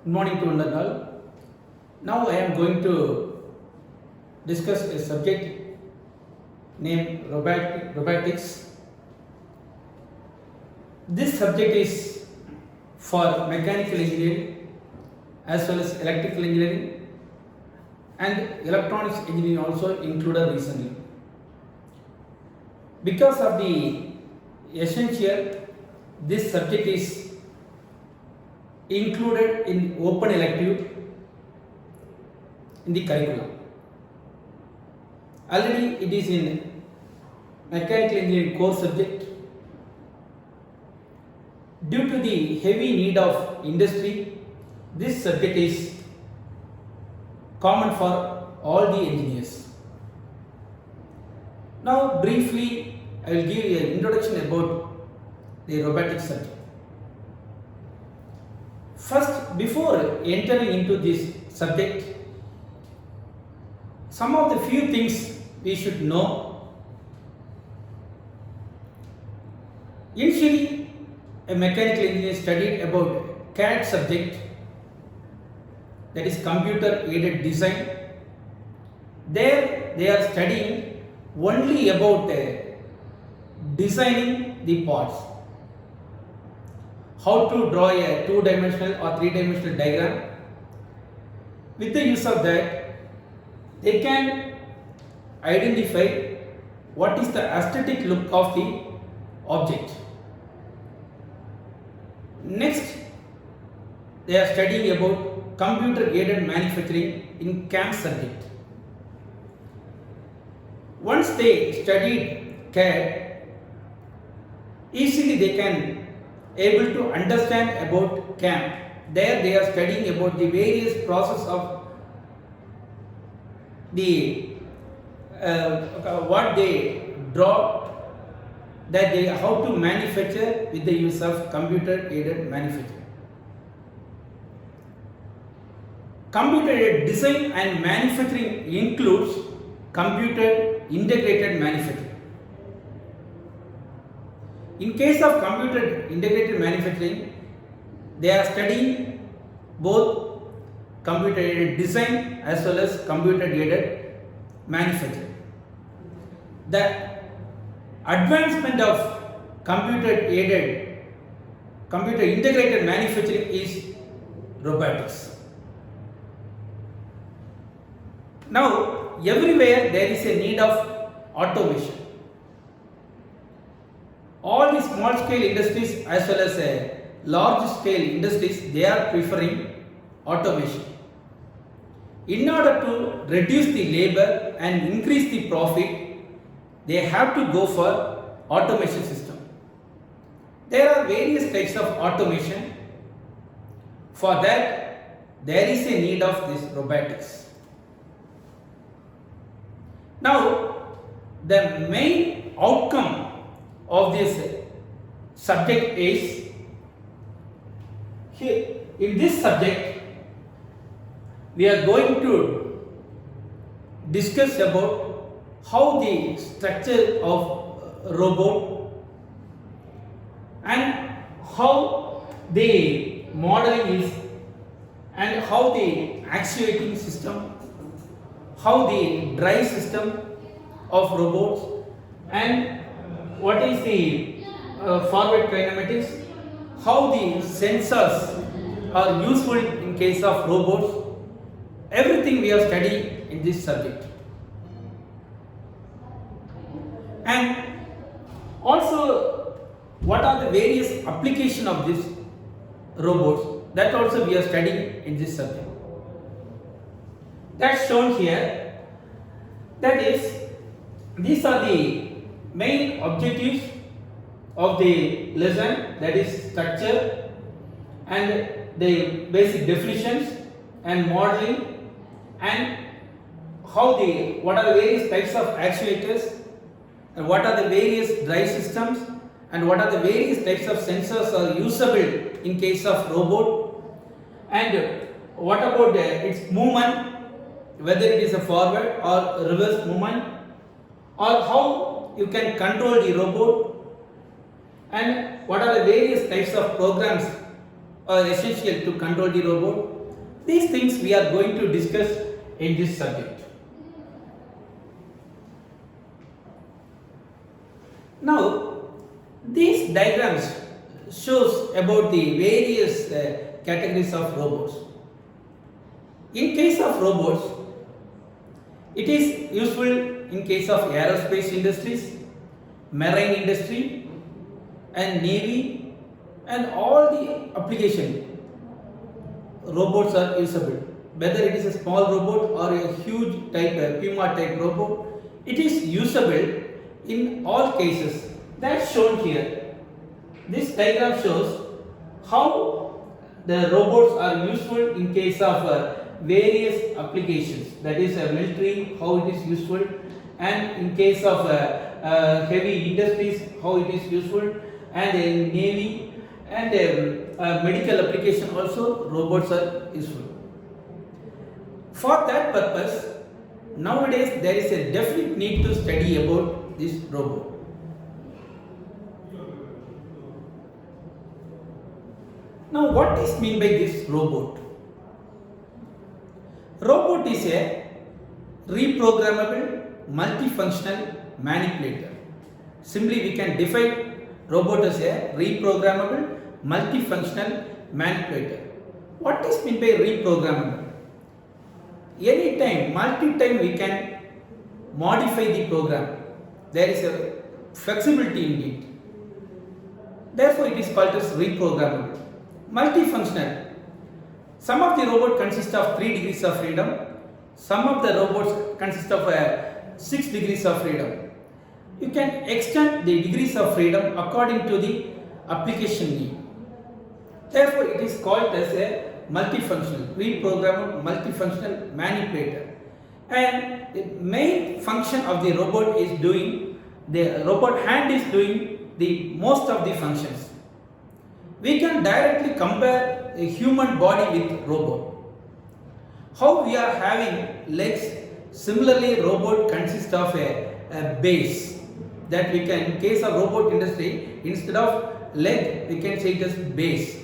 Good morning to one and all. Now I am going to discuss a subject named robotics. This subject is for mechanical engineering as well as electrical engineering and electronics engineering also included recently. Because of the essential, this subject is included in open elective in the curriculum. Already it is in mechanical engineering core subject. Due to the heavy need of industry, this subject is common for all the engineers. Now briefly I will give you an introduction about the robotics subject. First, before entering into this subject, some of the few things we should know. Initially, a mechanical engineer studied about CAD subject, that is computer aided design. There they are studying only about designing the parts. How to draw a two-dimensional or three-dimensional diagram. With the use of that, they can identify what is the aesthetic look of the object. Next, they are studying about computer aided manufacturing in CAM subject. Once they studied CAD, easily they can able to understand about CAM. There they are studying about the various process of the what they draw, that they how to manufacture with the use of computer aided manufacturing. Computer aided design and manufacturing includes computer integrated manufacturing. In case of computer integrated manufacturing, they are studying both computer aided design as well as computer aided manufacturing. The advancement of computer integrated manufacturing is robotics. Now, everywhere there is a need of automation. All the small scale industries as well as large scale industries, they are preferring automation. In order to reduce the labor and increase the profit, they have to go for automation system. There are various types of automation. For that, there is a need of this robotics. Now, the main outcome of this subject is, here in this subject we are going to discuss about how the structure of robot and how the modeling is, and how the actuating system, how the drive system of robots, and what is the forward kinematics, how the sensors are useful in case of robots. Everything we are studying in this subject. And also, what are the various applications of these robots, that also we are studying in this subject. That's shown here. That is, these are the main objectives of the lesson, that is structure and the basic definitions and modeling, and what are the various types of actuators, and what are the various drive systems, and what are the various types of sensors are usable in case of robot, and what about its movement, whether it is a forward or reverse movement, or how you can control the robot, and what are the various types of programs are essential to control the robot? These things we are going to discuss in this subject. Now, these diagrams shows about the various categories of robots. In case of robots, it is useful in case of aerospace industries, marine industry and navy, and all the application robots are usable. Whether it is a small robot or a huge type, a Puma type robot, it is usable in all cases. That's shown here. This diagram shows how the robots are useful in case of various applications. That is military, how it is useful, and in case of heavy industries, how it is useful, and in navy and medical application also robots are useful. For that purpose, nowadays there is a definite need to study about this robot. Now, what is mean by this robot? Robot is a reprogrammable multifunctional manipulator. Simply we can define robot as a reprogrammable multifunctional manipulator. What is mean by reprogrammable? Anytime, multi-time we can modify the program. There is a flexibility in it. Therefore, it is called as reprogrammable. Multifunctional. Some of the robots consist of 3 degrees of freedom. Some of the robots consist of 6 degrees of freedom. You can extend the degrees of freedom according to the application need. Therefore, it is called as a multifunctional, reprogrammable multifunctional manipulator. And the main function of the robot is doing, the robot hand is doing the most of the functions. We can directly compare a human body with robot. How we are having legs, similarly robot consists of a base that we can, in case of robot industry, instead of leg we can say it as base.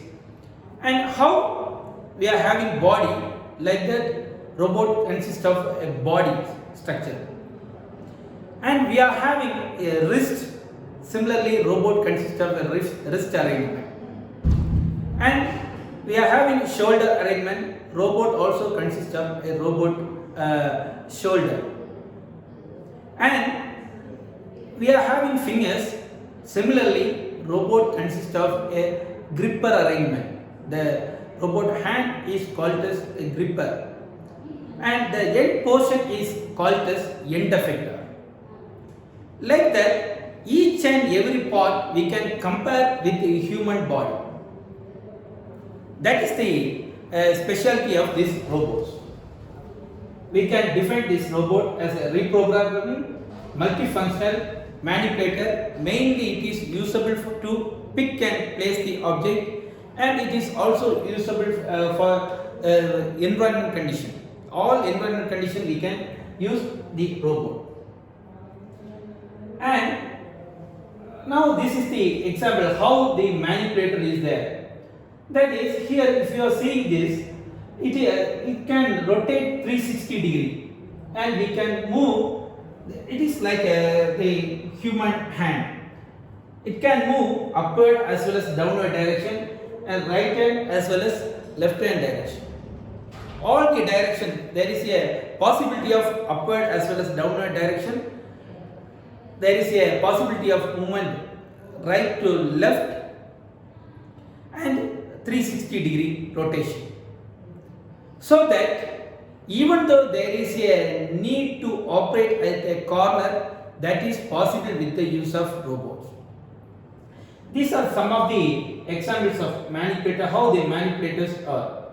And how we are having body, like that robot consists of a body structure. And we are having a wrist, similarly robot consists of a wrist arrangement. And we are having shoulder arrangement. Robot also consists of a robot shoulder. And we are having fingers. Similarly, robot consists of a gripper arrangement. The robot hand is called as a gripper. And the end portion is called as end effector. Like that, each and every part we can compare with the human body. That is the specialty of these robots. We can define this robot as a reprogrammable, multifunctional manipulator. Mainly it is usable to pick and place the object, and it is also usable for environment condition. All environment condition we can use the robot. And now this is the example how the manipulator is there. That is, here if you are seeing this, it can rotate 360 degree and we can move. It is like the human hand. It can move upward as well as downward direction, and right hand as well as left hand direction. All the direction, there is a possibility of upward as well as downward direction. There is a possibility of movement right to left and 360 degree rotation. So that even though there is a need to operate at a corner, that is possible with the use of robots. These are some of the examples of manipulator, how the manipulators are.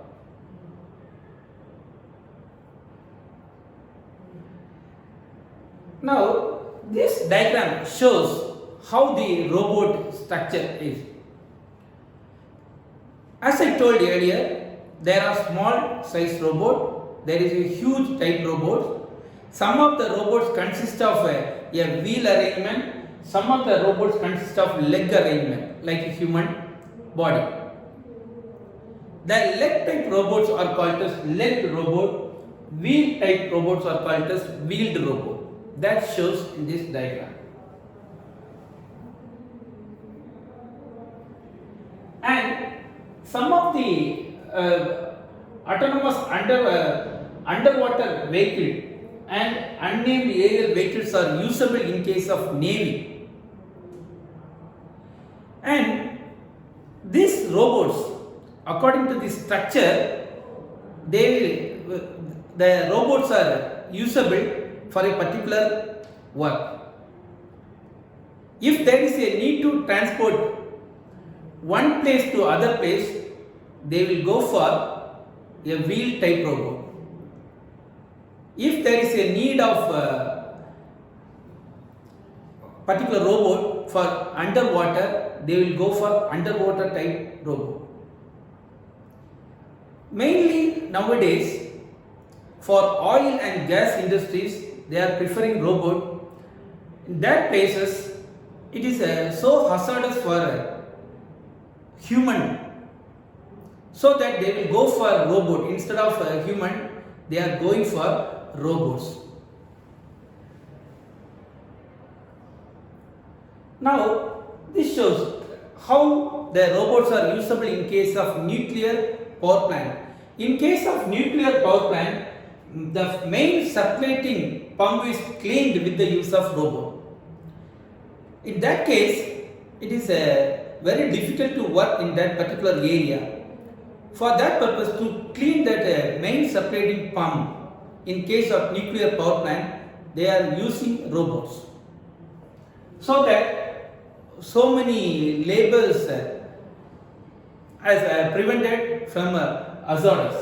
Now, this diagram shows how the robot structure is. As I told earlier, there are small size robot, there is a huge type robot. Some of the robots consist of a wheel arrangement, some of the robots consist of leg arrangement like a human body. The leg type robots are called as legged robot, wheel type robots are called as wheeled robot. That shows in this diagram. And some of the autonomous underwater vehicle and unnamed aerial vehicles are usable in case of Navy. And these robots, according to the structure, the robots are usable for a particular work. If there is a need to transport one place to other place, they will go for a wheel type robot. If there is a need of particular robot for underwater, they will go for underwater type robot. Mainly nowadays, for oil and gas industries, they are preferring robot. In that places, it is so hazardous for human, so that they will go for robot instead of human. They are going for robots. Now this shows how the robots are usable in case of nuclear power plant. In case of nuclear power plant, the main circulating pump is cleaned with the use of robot. In that case, it is very difficult to work in that particular area. For that purpose, to clean that main circulating pump, in case of nuclear power plant, they are using robots. So that so many labors as prevented from hazardous.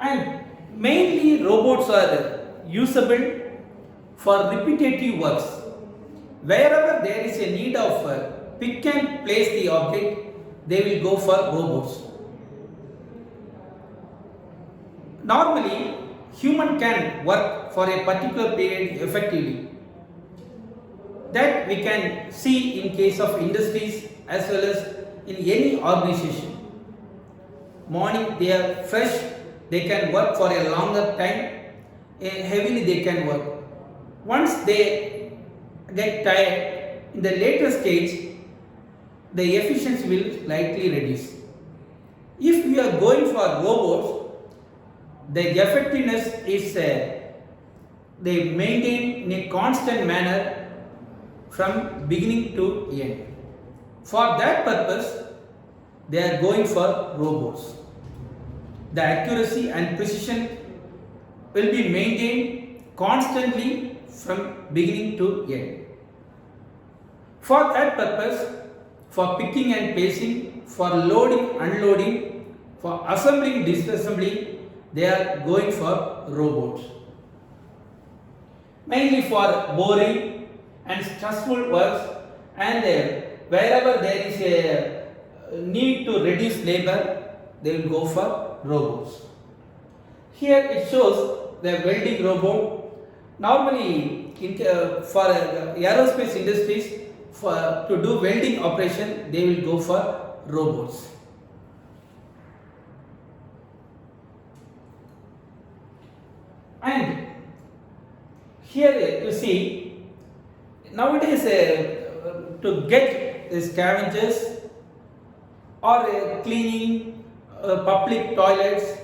And mainly robots are usable for repetitive works. Wherever there is a need of pick and place the object, they will go for robots. Normally, human can work for a particular period effectively. That we can see in case of industries as well as in any organization. Morning they are fresh, they can work for a longer time, heavily they can work. Once they get tired, in the later stage, the efficiency will slightly reduce. If we are going for robots, the effectiveness is they maintain in a constant manner from beginning to end. For that purpose, they are going for robots. The accuracy and precision will be maintained constantly from beginning to end. For that purpose, for picking and placing, for loading, unloading, for assembling, disassembling, they are going for robots. Mainly for boring and stressful works, and wherever there is a need to reduce labor, they will go for robots. Here it shows the welding robot. Normally for aerospace industries, to do welding operation, they will go for robots. And here you see, nowadays to get the scavengers or cleaning public toilets,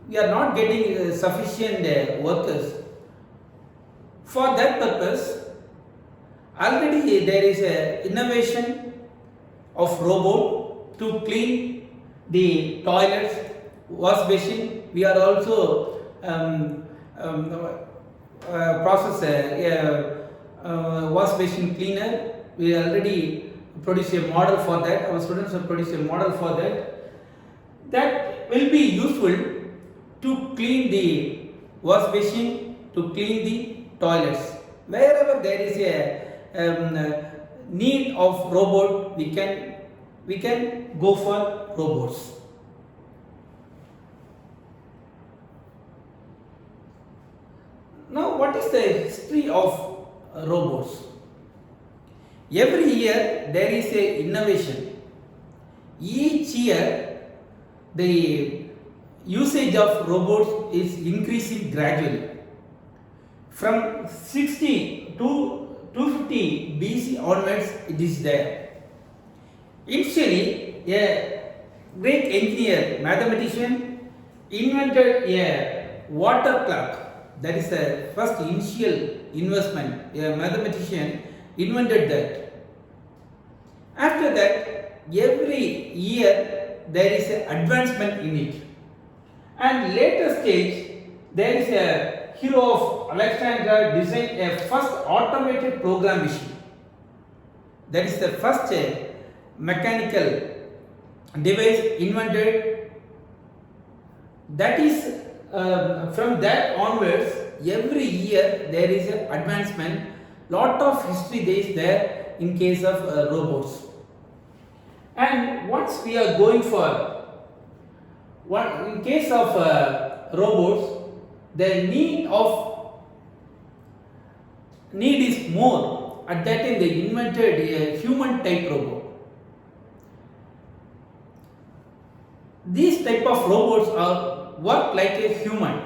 we are not getting sufficient workers. For that purpose, already there is an innovation of robot to clean the toilets, wash basin. We are also process wash basin cleaner. We already produce a model for that. Our students have produced a model for that. That will be useful to clean the wash basin, to clean the toilets. Wherever there is a need of robot, we can go for robots. Now, what is the history of robots? Every year there is a innovation. Each year the usage of robots is increasing gradually. From 60 to 250 BC onwards it is there. Initially, a great engineer, mathematician invented a water clock. That is the first initial investment. A mathematician invented that. After that, every year there is an advancement in it. And later stage, there is a hero of Alexandria designed a first automated program machine. That is the first mechanical device invented. That is from that onwards, every year there is an advancement. Lot of history there is there in case of robots. And once we are going for in case of robots, the need is more. At that time they invented a human type robot. These type of robots are work like a human.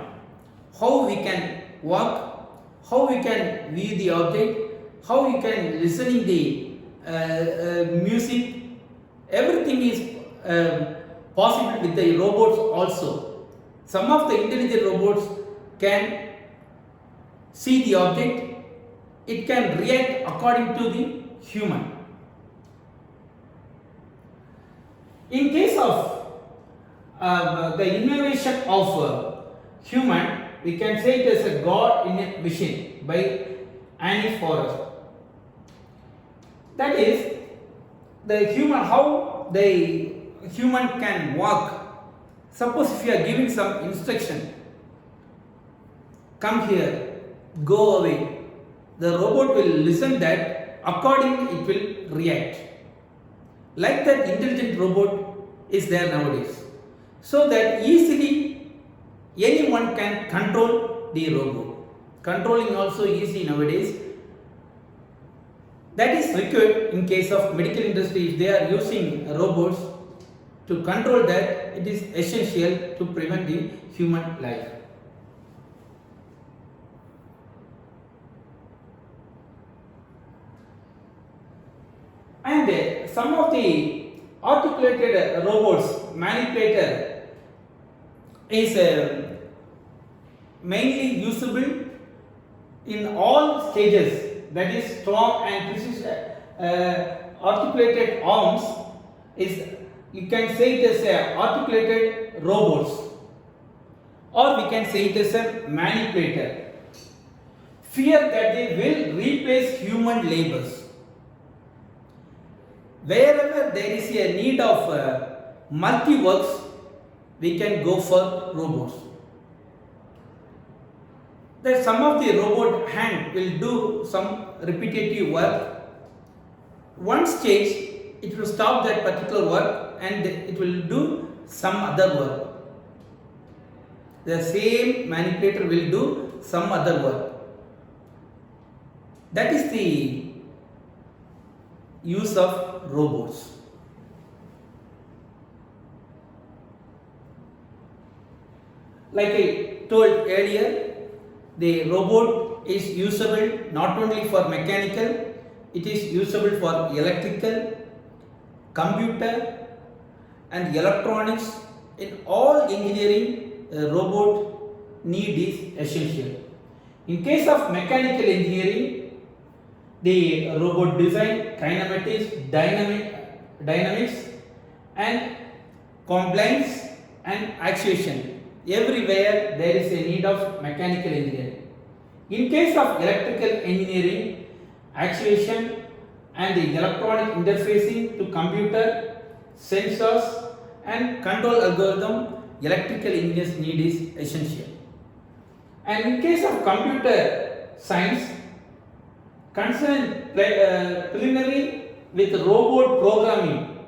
How we can walk, how we can view the object, how we can listening the music. Everything is possible with the robots also. Some of the intelligent robots can see the object, it can react according to the human. In case of the innovation of human, we can say it as a God in a machine by Annie Forrest. That is the human, how the human can walk. Suppose if you are giving some instruction, come here, go away, the robot will listen that, accordingly it will react. Like that intelligent robot is there nowadays. So that easily anyone can control the robot. Controlling also easy nowadays. That is required in case of medical industry. If they are using robots to control that, it is essential to prevent the human life. And some of the articulated robots, manipulator, is mainly usable in all stages. That is strong and precision articulated arms is, you can say it as a articulated robots, or we can say it as a manipulator. Fear that they will replace human labors. Wherever there is a need of multi-works, we can go for robots. That some of the robot hand will do some repetitive work. One stage it will stop that particular work and it will do some other work. The same manipulator will do some other work. That is the use of robots. Like I told earlier, the robot is usable not only for mechanical, it is usable for electrical, computer and electronics. In all engineering, robot need is essential. In case of mechanical engineering, the robot design, kinematics, dynamics and compliance and actuation. Everywhere there is a need of mechanical engineering. In case of electrical engineering, actuation and the electronic interfacing to computer, sensors and control algorithm, electrical engineers need is essential. And in case of computer science, concern preliminary with robot programming,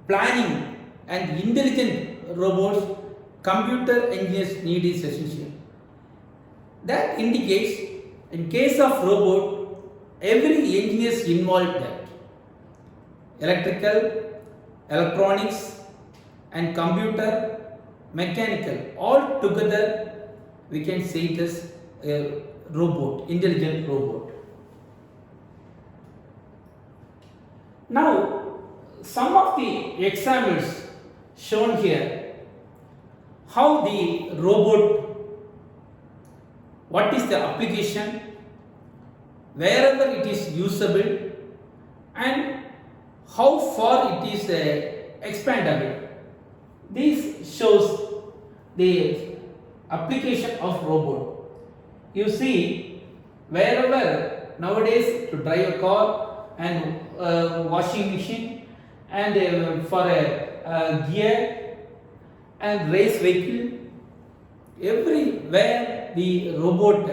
planning and intelligent robots, computer engineers need is essential. That indicates in case of robot, every engineer is involved there. Electrical, electronics and computer, mechanical, all together we can say it as a robot, intelligent robot. Now some of the examples shown here, how the robot, what is the application, wherever it is usable, and how far it is expandable. This shows the application of robot. You see, wherever nowadays to drive a car and washing machine and for a gear and race vehicle, everywhere the robot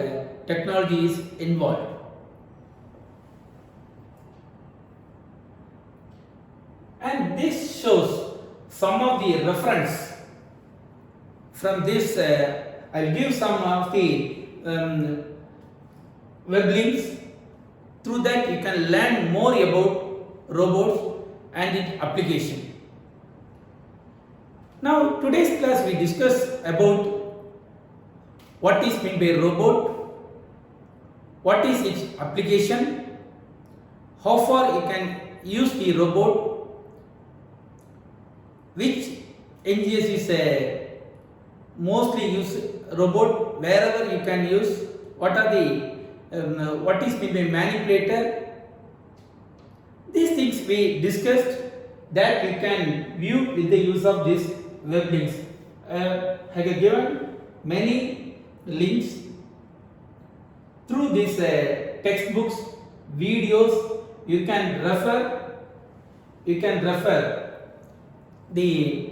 technology is involved. And this shows some of the reference from this. I'll give some of the web links. Through that you can learn more about robots and its application. Now today's class we discuss about what is meant by robot, what is its application, how far you can use the robot, which engineers is mostly use robot, wherever you can use, what are the what is meant by manipulator. These things we discussed that you can view with the use of these web links. I have given many links through these textbooks, videos. You can refer the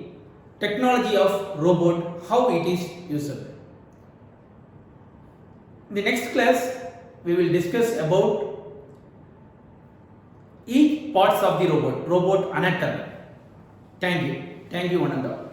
technology of robot, how it is usable. In the next class we will discuss about each parts of the robot anatomy. Thank you one and all.